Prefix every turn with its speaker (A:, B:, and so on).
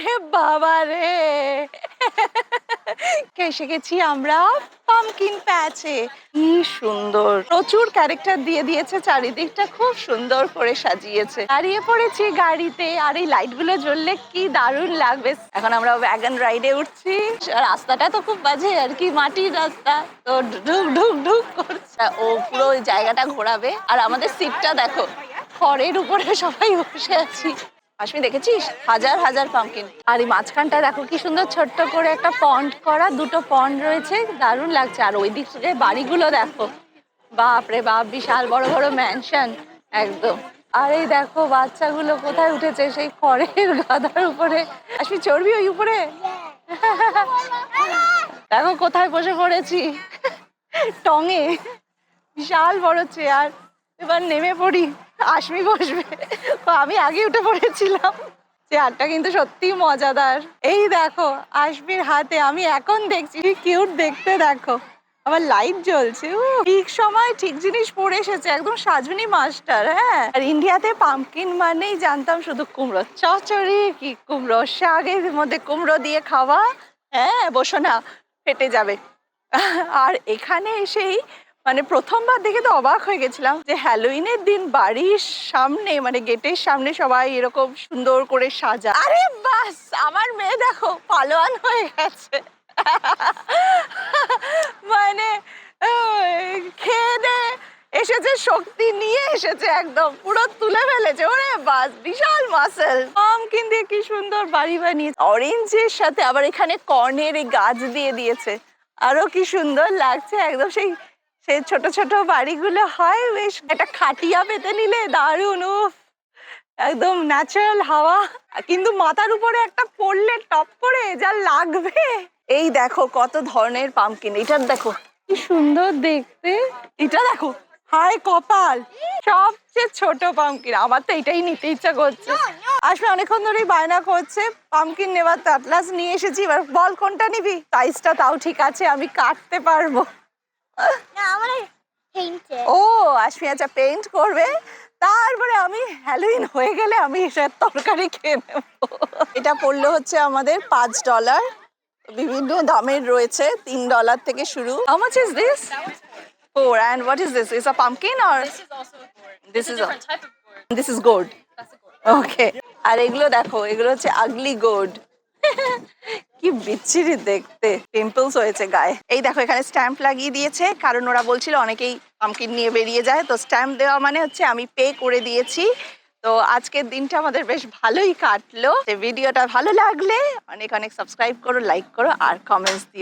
A: ওরে বাবা রে, এসে গেছি আমরা পামকিন প্যাচে। কি সুন্দর, প্রচুর ক্যারেক্টার দিয়ে দিয়েছে, চারিদিকটা খুব সুন্দর করে সাজিয়েছে। দাঁড়িয়ে পড়েছি গাড়িতে, আর এই লাইট গুলো জ্বললে কি দারুণ লাগবে। এখন আমরা ওয়াগন রাইডে উঠছি। রাস্তাটা তো খুব বাজে আর কি, মাটির রাস্তা, তো ঢুক ঢুক ঢুক করছে। ও পুরো ওই জায়গাটা ঘোরাবে, আর আমাদের সিটটা দেখো, খড়ের উপরে সবাই বসে আছি। আশমি দেখেছিস হাজার হাজার পামকিন, আর এই মাঝখানটা দেখো কি সুন্দর ছোট্ট করে একটা পন্ড করা, দুটো পন্ড রয়েছে, দারুণ লাগছে। আর ওই দিক থেকে বাড়িগুলো দেখো, বাপ রে বাপ, বিশাল বড় বড় ম্যানশন একদম। আর এই দেখো বাচ্চাগুলো কোথায় উঠেছে, সেই খড়ের গাদার উপরে। আশমি চড়বি ওই উপরে? দেখো কোথায় বসে পড়েছি, টঙে, বিশাল বড় চেয়ার। এবার নেমে পড়ি, আশমি বসবে, আমি আগে উঠে পড়েছিলাম। চেয়ারটা কিন্তু সত্যি মজাদার। এই দেখো আশমির হাতে, আমি এখন দেখছি কি কিউট দেখতে, দেখো আবার লাইট জ্বলছে। ঠিক সময় ঠিক জিনিস পরে এসেছে, একদম সাজুনি মাস্টার। হ্যাঁ, আর ইন্ডিয়াতে পামকিন মানেই জানতাম শুধু কুমড়ো, চচ্চড়ি কি কুমড়ো, শাকের মধ্যে কুমড়ো দিয়ে খাওয়া। হ্যাঁ বসো না, ফেটে যাবে। আর এখানে এসেই মানে প্রথমবার দেখে তো অবাক হয়ে গেছিলাম যে হ্যালোইনের দিন বাড়ির সামনে, মানে গেটের সামনে সবাই এরকম সুন্দর করে সাজা। আরে বাস, আমার মেয়ে দেখো পালোয়ান হয়ে গেছে। মানে খেয়ে দে এসেছে, শক্তি নিয়ে এসেছে, একদম পুরো তুলে ফেলেছে। ওরে বাস, বিশাল মাসেল। পামকিন দিয়ে কি সুন্দর বাড়ি বানিয়েছে, অরেঞ্জের সাথে আবার এখানে কর্নের এই গাছ দিয়ে দিয়েছে, আরো কি সুন্দর লাগছে। একদম সেই সেই ছোট ছোট বাড়িগুলো হয়, বেশ একটা খাটিয়া পেতে নিলে দারুণ। উফ, একদম ন্যাচারাল হাওয়া, কিন্তু মাথার উপরে একটা পড়লে টপ করে যা লাগবে। এই দেখো কত ধরনের পামকিন, এটা দেখো কি সুন্দর দেখতে, এটা দেখো, হায় কপাল, সবচেয়ে ছোট পামকিন। আমার তো এটাই নিতে ইচ্ছা করছে। আসলে অনেকক্ষণ ধরেই বায়না করছে পামকিন নেবার, তো অ্যাটলাস নিয়ে এসেছি। এবার বল কোনটা নিবি, সাইজটা তাও ঠিক আছে, আমি কাটতে পারবো। ও আশমি আচ্ছা পেইন্ট করবে, তারপরে আমি হ্যালোইন হয়ে গেলে আমি এসব তরকারি খেয়ে নেবো। এটা পড়লো হচ্ছে আমাদের $5, বিভিন্ন দামের রয়েছে, $3 থেকে শুরু। How much is this? 4. And what is this? Is a pumpkin or?
B: This is also a gourd.
A: This
B: It's
A: is
B: a different type of gourd.
A: This is gourd.
B: That's a gourd.
A: Okay. আর এগুলো দেখো, এগুলো হচ্ছে আগলি gourd. কি বিচ্ছিরি দেখতে, pimples হয়েছে গায়ে। এই দেখো এখানে স্ট্যাম্প লাগিয়ে দিয়েছে, কারণ ওরা বলছিল অনেকেই পামকিন নিয়ে বেরিয়ে যায়, তো স্ট্যাম্প দেওয়া মানে হচ্ছে আমি পে করে দিয়েছি। তো আজকের দিনটা আমাদের বেশ ভালোই কাটলো। ভিডিওটা ভালো লাগলে অনেক অনেক সাবস্ক্রাইব করো, লাইক করো, আর কমেন্টস দিও।